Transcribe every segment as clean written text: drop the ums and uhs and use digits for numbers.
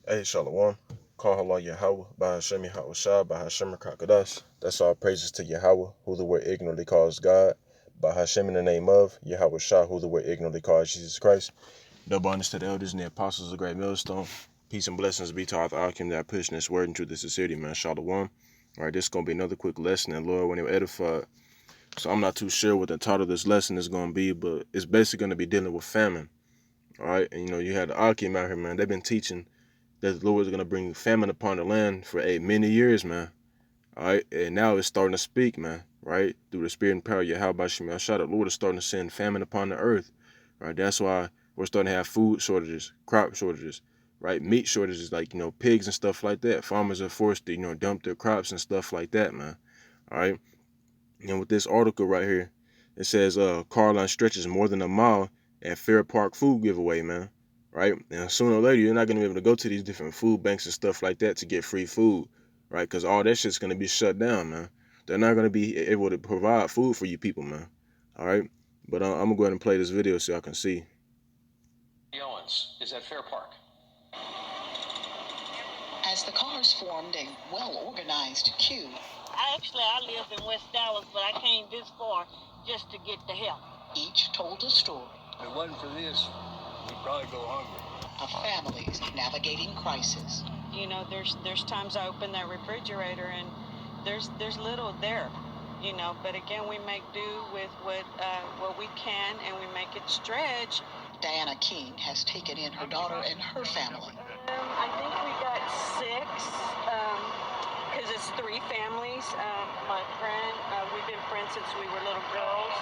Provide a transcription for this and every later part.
Hey, Shalom. Call Allah Yahweh, by Hashem Yahweh Shah, by Hashem Kakadash. That's all praises to Yahweh, who the word ignorantly calls God. By Hashem in the name of Yahweh Shah, who the word ignorantly calls Jesus Christ. Double honors to the elders and the apostles of the great millstone. Peace and blessings be to all the Akim that are pushing this word into the sincerity, man. Shalom. All right, this is going to be another quick lesson, and Lord, when you're edified. So I'm not too sure what the title of this lesson is going to be, but it's basically going to be dealing with famine. All right, and you had the Akim out here, man. They've been teaching that the Lord is going to bring famine upon the land for many years, man. All right, and now it's starting to speak, man. Right, through the spirit and power of Yahweh Shemel Shah, the Lord is starting to send famine upon the earth. Right, that's why we're starting to have food shortages, crop shortages, right, meat shortages, like pigs and stuff like that. Farmers are forced to dump their crops and stuff like that, man. All right, and with this article right here, it says car line stretches more than a mile at Fair Park food giveaway, man. Right? And sooner or later, you're not going to be able to go to these different food banks and stuff like that to get free food, right? Because all that shit's going to be shut down, man. They're not going to be able to provide food for you people, man. All right? But I'm going to go ahead and play this video so y'all can see. Owens is at Fair Park. As the cars formed a well-organized queue. I live in West Dallas, but I came this far just to get the help. Each told a story. If it wasn't for this, we'd probably go hungry. Of families navigating crisis. There's times I open that refrigerator and there's little there. But again, we make do with what we can, and we make it stretch. Diana King has taken in her daughter and her family. I think we got 6, because it's 3 families. My friend, we've been friends since we were little girls.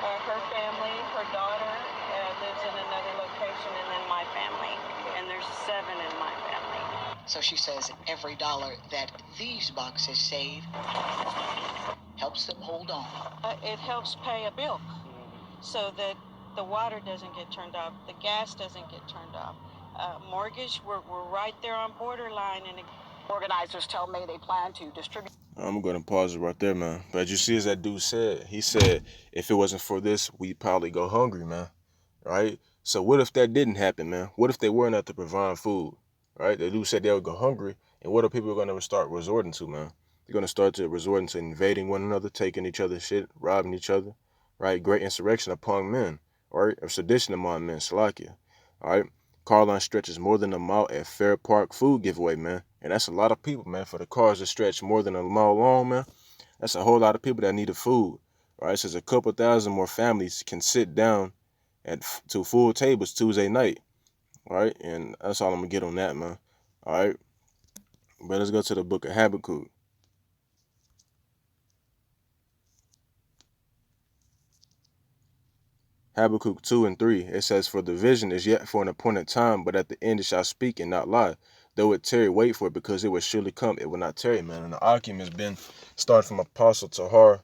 Her family, her daughter lives in another location, and then my family. And there's 7 in my family. So she says every dollar that these boxes save helps them hold on. It helps pay a bill so that the water doesn't get turned off, the gas doesn't get turned off. Mortgage, we're right there on borderline, and organizers tell me they plan to distribute. I'm going to pause it right there, man. But you see, as that dude said, he said, if it wasn't for this, we'd probably go hungry, man. Right? So what if that didn't happen, man? What if they weren't at the providing food? Right? The dude said they would go hungry, and what are people going to start resorting to, man? They're going to start to resorting to invading one another, taking each other's shit, robbing each other. Right? Great insurrection upon men. Right? Or sedition among men, Salakia. All right? Car line stretches more than a mile at Fair Park food giveaway, man. And that's a lot of people, man. For the cars to stretch more than a mile long, man, that's a whole lot of people that need the food. All right? So a couple thousand more families can sit down at 2 full tables Tuesday night. All right? And that's all I'm going to get on that, man. All right? But let's go to the book of Habakkuk. Habakkuk 2 and 3, it says, for the vision is yet for an appointed time, but at the end it shall speak and not lie. Though it tarry, wait for it, because it will surely come, it will not tarry, man. And the Akim has been starting from Apostle Tahar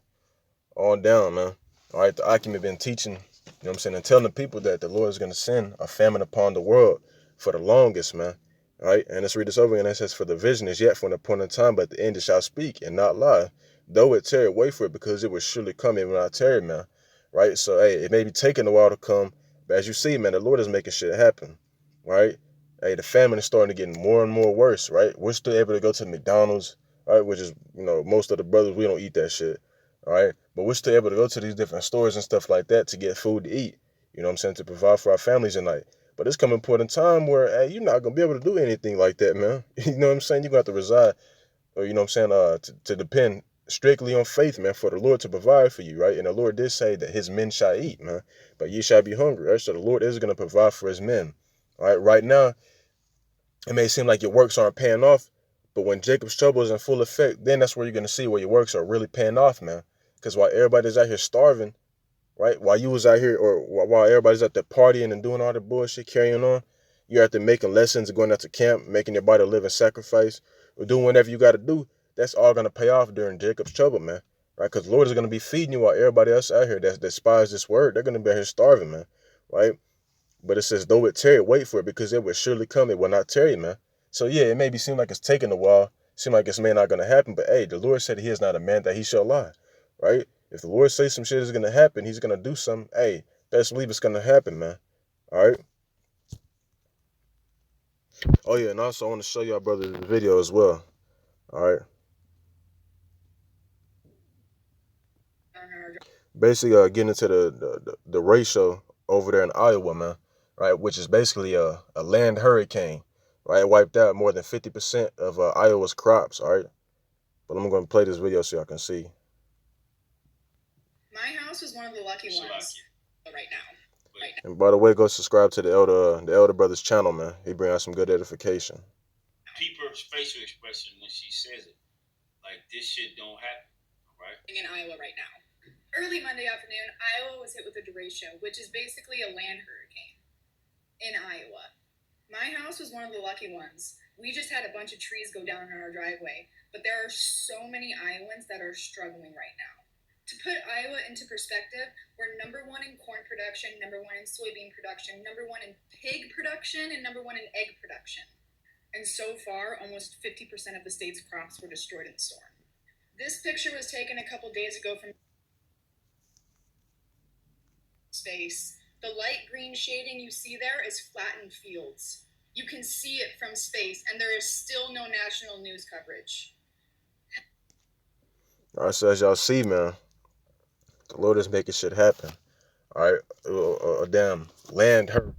on down, man. All right, the Akim have been teaching, you know what I'm saying, and telling the people that the Lord is going to send a famine upon the world for the longest, man. All right, and let's read this over again. It says, for the vision is yet for an appointed time, but at the end it shall speak and not lie. Though it tarry, wait for it, because it will surely come, it will not tarry, man. Right? So, hey, it may be taking a while to come, but as you see, man, the Lord is making shit happen, right? Hey, the famine is starting to get more and more worse, right? We're still able to go to McDonald's, right? Which is, most of the brothers, we don't eat that shit, all right? But we're still able to go to these different stores and stuff like that to get food to eat, you know what I'm saying, to provide for our families at night. But it's coming a point in time where, hey, you're not going to be able to do anything like that, man. You know what I'm saying? You're going to have to reside, or, you know what I'm saying, to depend strictly on faith, man, for the Lord to provide for you, right? And the Lord did say that his men shall eat, man, but ye shall be hungry, right? So the Lord is going to provide for his men, all right? Right now, it may seem like your works aren't paying off, but when Jacob's trouble is in full effect, then that's where you're going to see where your works are really paying off, man. Because while everybody's out here starving, right? While you was out here, or while everybody's out there partying and doing all the bullshit, carrying on, you're out there making lessons, going out to camp, making your body live in sacrifice, or doing whatever you got to do. That's all going to pay off during Jacob's trouble, man. Right? Because the Lord is going to be feeding you while everybody else out here that despises this word, they're going to be out here starving, man. Right? But it says, though it tarry, wait for it, because it will surely come. It will not tarry, man. So yeah, it maybe seem like it's taking a while, seem like it's may not going to happen, but hey, the Lord said he is not a man that he shall lie, right? If the Lord says some shit is going to happen, he's going to do something, hey, best believe it's going to happen, man, all right? Oh yeah, and also I want to show y'all brothers the video as well. All right. Basically, getting into the ratio over there in Iowa, man, right, which is basically a land hurricane, right? It wiped out more than 50% of Iowa's crops, all right? But I'm going to play this video so y'all can see. My house was one of the lucky ones right now. And by the way, go subscribe to the Elder Brothers channel, man. He bring out some good edification. People's facial expression when she says it, like this shit don't happen, right? In Iowa right now. Early Monday afternoon, Iowa was hit with a derecho, which is basically a land hurricane in Iowa. My house was one of the lucky ones. We just had a bunch of trees go down in our driveway, but there are so many Iowans that are struggling right now. To put Iowa into perspective, we're #1 in corn production, #1 in soybean production, #1 in pig production, and #1 in egg production. And so far, almost 50% of the state's crops were destroyed in the storm. This picture was taken a couple days ago from space. The light green shading you see there is flattened fields. You can see it from space, and there is still no national news coverage. All right, so as y'all see, man, the Lord is making shit happen. All right, a damn land hurricane.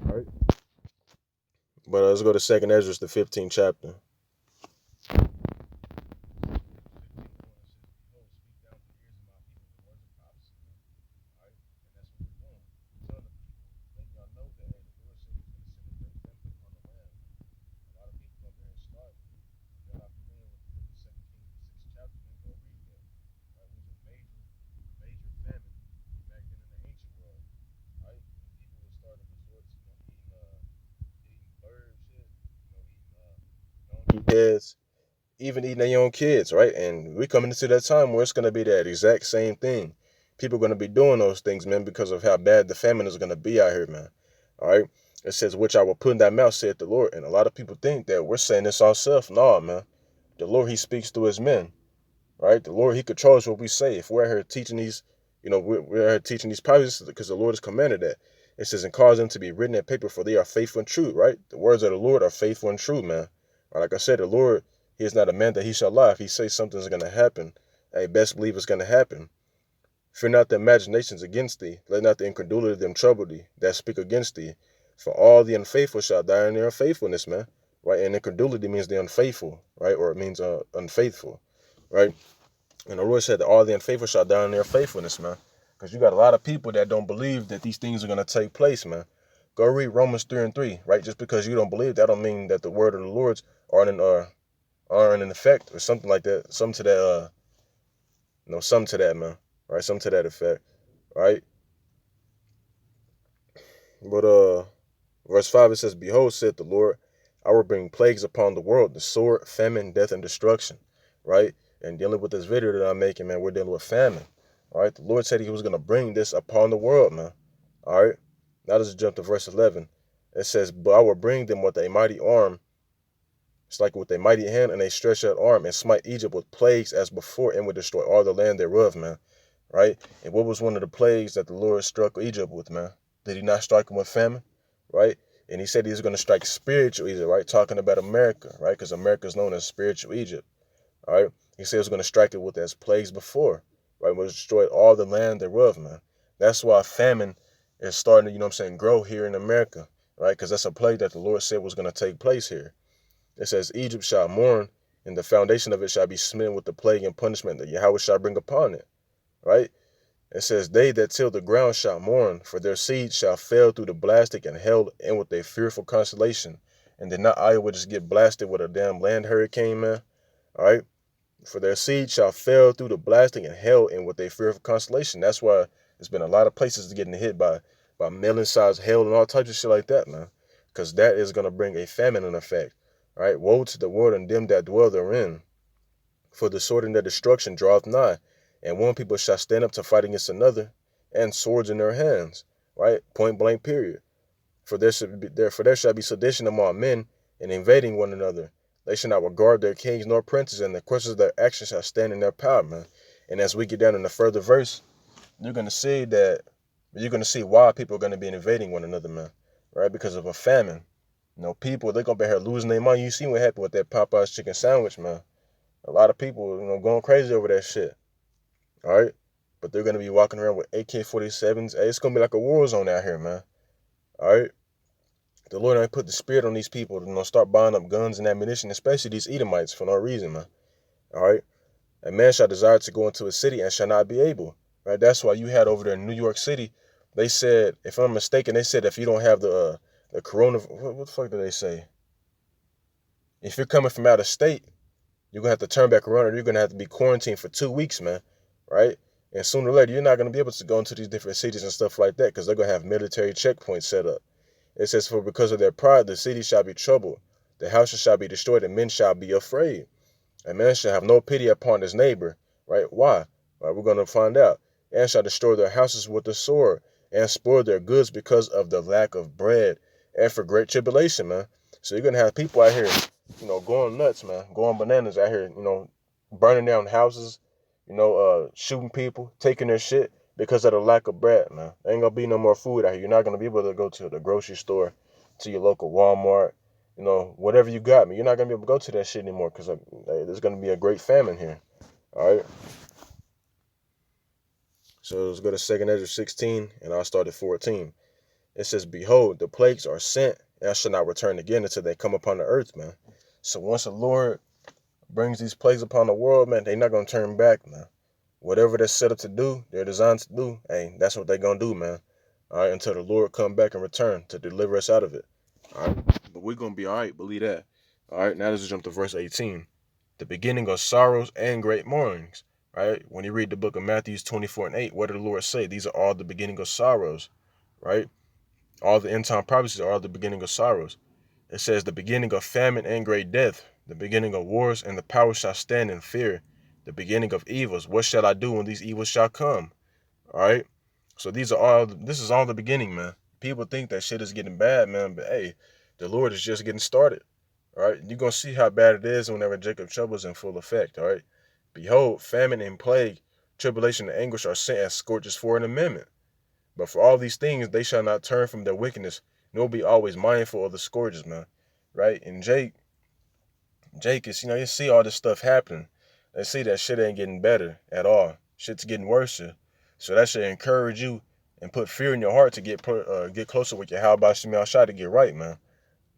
Right. But let's go to 2nd Ezra, the 15th chapter. Heads, even eating their own kids, right? And we're coming into that time where it's going to be that exact same thing. People are going to be doing those things, man, because of how bad the famine is going to be out here, man. All right. It says, which I will put in that mouth, saith the Lord. And a lot of people think that we're saying this ourselves. No, man. The Lord, he speaks through his men, right? The Lord, he controls what we say. If we're here teaching these, we're here teaching these prophecies because the Lord has commanded that. It says, and cause them to be written in paper, for they are faithful and true, right? The words of the Lord are faithful and true, man. Like I said, the Lord, he is not a man that he shall lie. If he says something's going to happen, I best believe it's going to happen. Fear not the imaginations against thee. Let not the incredulity of them trouble thee that speak against thee. For all the unfaithful shall die in their unfaithfulness, man. Right? And incredulity means the unfaithful, right? Or it means unfaithful, right? And the Lord said that all the unfaithful shall die in their faithfulness, man. Because you got a lot of people that don't believe that these things are going to take place, man. Go read Romans 3:3, right? Just because you don't believe, that don't mean that the word of the Lord's aren't in effect or something like that. Something to that, something to that, man. Right? Something to that effect, right? But verse 5, it says, behold, said the Lord, I will bring plagues upon the world, the sword, famine, death, and destruction, right? And dealing with this video that I'm making, man, we're dealing with famine, all right? The Lord said he was going to bring this upon the world, man, all right? Now let's jump to verse 11. It says, but I will bring them with a mighty arm. It's like with a mighty hand and a stretched out arm, and smite Egypt with plagues as before, and will destroy all the land thereof, man, right? And what was one of the plagues that the Lord struck Egypt with, man? Did he not strike him with famine, right? And he said he's going to strike spiritual Egypt, right? Talking about America, right? Because America is known as spiritual Egypt, all right? He said he was going to strike it with as plagues before, right? Will destroy all the land thereof, man. That's why famine is starting to, grow here in America, right? Because that's a plague that the Lord said was going to take place here. It says, Egypt shall mourn, and the foundation of it shall be smitten with the plague and punishment that Yahweh shall bring upon it, right? It says, they that till the ground shall mourn, for their seed shall fail through the blasting and held in with a fearful constellation. And did not Iowa just get blasted with a damn land hurricane, man? All right? For their seed shall fail through the blasting and held in with a fearful constellation. That's why there's been a lot of places getting hit by million-sized hail and all types of shit like that, man. Because that is going to bring a famine in effect. All right? Woe to the world and them that dwell therein. For the sword and the destruction draweth nigh, and one people shall stand up to fight against another, and swords in their hands, right? Point blank, period. For there shall be sedition among men, and invading one another. They shall not regard their kings nor princes, and the questions of their actions shall stand in their power, man. And as we get down in the further verse, you're gonna see why people are gonna be invading one another, man, right? Because of a famine. People, they're gonna be here losing their money. You see what happened with that Popeye's chicken sandwich, man. A lot of people, going crazy over that shit. All right, but they're gonna be walking around with AK-47s. Hey, it's gonna be like a war zone out here, man. All right. The Lord ain't put the spirit on these people to start buying up guns and ammunition, especially these Edomites, for no reason, man. All right. A man shall desire to go into a city and shall not be able. Right. That's why you had over there in New York City. They said, if I'm mistaken, they said if you don't have the corona, what the fuck did they say? If you're coming from out of state, you're gonna have to turn back around, or you're gonna have to be quarantined for 2 weeks, man. Right. And sooner or later, you're not gonna be able to go into these different cities and stuff like that because they're gonna have military checkpoints set up. It says, for because of their pride, the city shall be troubled, the houses shall be destroyed, and men shall be afraid. A man shall have no pity upon his neighbor. Right? Why? Right, we're going to find out. And shall destroy their houses with the sword, and spoil their goods because of the lack of bread, and for great tribulation, man. So you're going to have people out here, going nuts, man, going bananas out here, burning down houses, shooting people, taking their shit because of the lack of bread, man. There ain't gonna be no more food out here. You're not gonna be able to go to the grocery store, to your local Walmart, whatever you got, man. You're not gonna be able to go to that shit anymore because there's gonna be a great famine here. All right. So let's go to 2 Ezra 16, and I'll start at 14. It says, behold, the plagues are sent, and I shall not return again until they come upon the earth, man. So once the Lord brings these plagues upon the world, man, they're not gonna turn back, man. Whatever they're set up to do, they're designed to do, hey, that's what they're gonna do, man. All right, until the Lord come back and return to deliver us out of it. All right, but we're gonna be all right, believe that. All right, now let's jump to verse 18. The beginning of sorrows and great mournings. Right, when you read the book of Matthew 24:8, what did the Lord say? These are all the beginning of sorrows, right? All the end time prophecies are all the beginning of sorrows. It says the beginning of famine and great death, the beginning of wars, and the power shall stand in fear. The beginning of evils. What shall I do when these evils shall come? All right. So this is all the beginning, man. People think that shit is getting bad, man, but hey, the Lord is just getting started. All right. You're going to see how bad it is whenever Jacob's trouble is in full effect. All right. Behold, famine and plague, tribulation and anguish are sent as scorches for an amendment. But for all these things, they shall not turn from their wickedness, nor be always mindful of the scourges, man. Right. And Jake is, you see all this stuff happening. They see that shit ain't getting better at all. Shit's getting worse. So that should encourage you and put fear in your heart to get closer with your how about Shemel Shai to get right, man.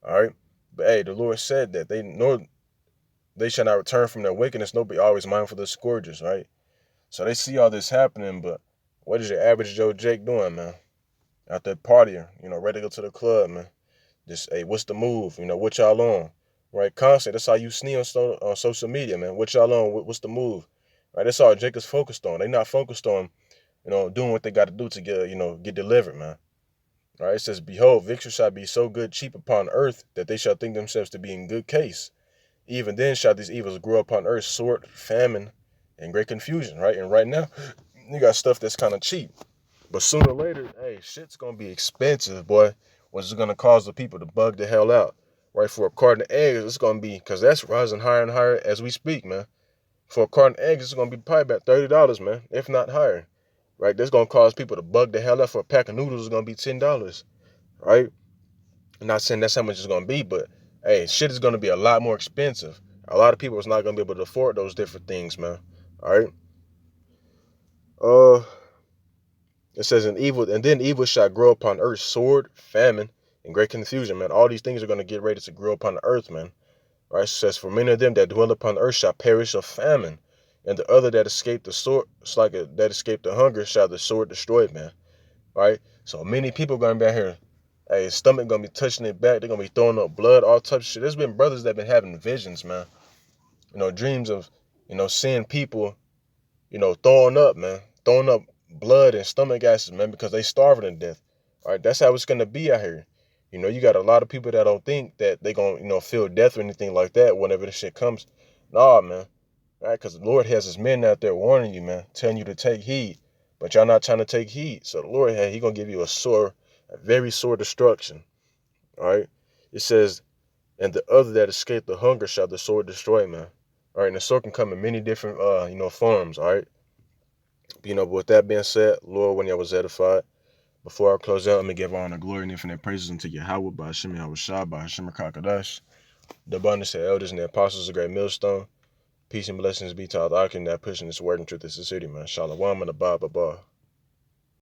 All right. But hey, the Lord said that they shall not return from their wickedness, nor be always mindful of the scourges, right? So they see all this happening, but what is your average Joe Jake doing, man? Out there partying, ready to go to the club, man. Just, hey, what's the move? What y'all on? Right, constant. That's how you sneak on social media, man. What y'all on? What's the move? Right, that's all Jake is focused on. They not focused on, doing what they got to do to get delivered, man. All right, it says, behold, victory shall be so good cheap upon earth that they shall think themselves to be in good case. Even then shall these evils grow upon earth, sword, famine, and great confusion. Right, and right now, you got stuff that's kind of cheap, but sooner or later, hey, shit's gonna be expensive, boy. Which is gonna cause the people to bug the hell out. Right, for a carton of eggs, it's gonna be, because that's rising higher and higher as we speak, man. For a carton of eggs, it's gonna be probably about $30, man, if not higher. Right, that's gonna cause people to bug the hell out. For a pack of noodles, it's gonna be $10. Right, I'm not saying that's how much it's gonna be, but hey, shit is gonna be a lot more expensive. A lot of people is not gonna be able to afford those different things, man. All right. It says, and then evil shall grow upon earth, sword, famine, and great confusion, man. All these things are going to get ready to grow upon the earth, man. Right? It says, for many of them that dwell upon the earth shall perish of famine, and the other that escape the sword, that escape the hunger, shall the sword destroy, man. Right? So many people are going to be out here, hey, stomach going to be touching it back. They're going to be throwing up blood, all types of shit. There's been brothers that have been having visions, man. Dreams of, seeing people, throwing up, man. Throwing up blood and stomach acids, man, because they starving to death. All right, that's how it's gonna be out here. You got a lot of people that don't think that they gonna, feel death or anything like that whenever this shit comes. Nah, man. right? Because the Lord has his men out there warning you, man, telling you to take heed, but y'all not trying to take heed. So the Lord, he gonna give you a very sore destruction, all right? It says, and the other that escaped the hunger shall the sword destroy, man. All right, and the sword can come in many different, forms, all right? But with that being said, Lord, when y'all was edified, before I close out, I'm going to give honor, glory, and infinite praises unto Yahweh, by Hashem Yahushua, by Hashem Kakadash, the abundance of elders and the apostles of the great millstone. Peace and blessings be to all the Akin that pushing this word and truth in the city, man. Shalom and abba.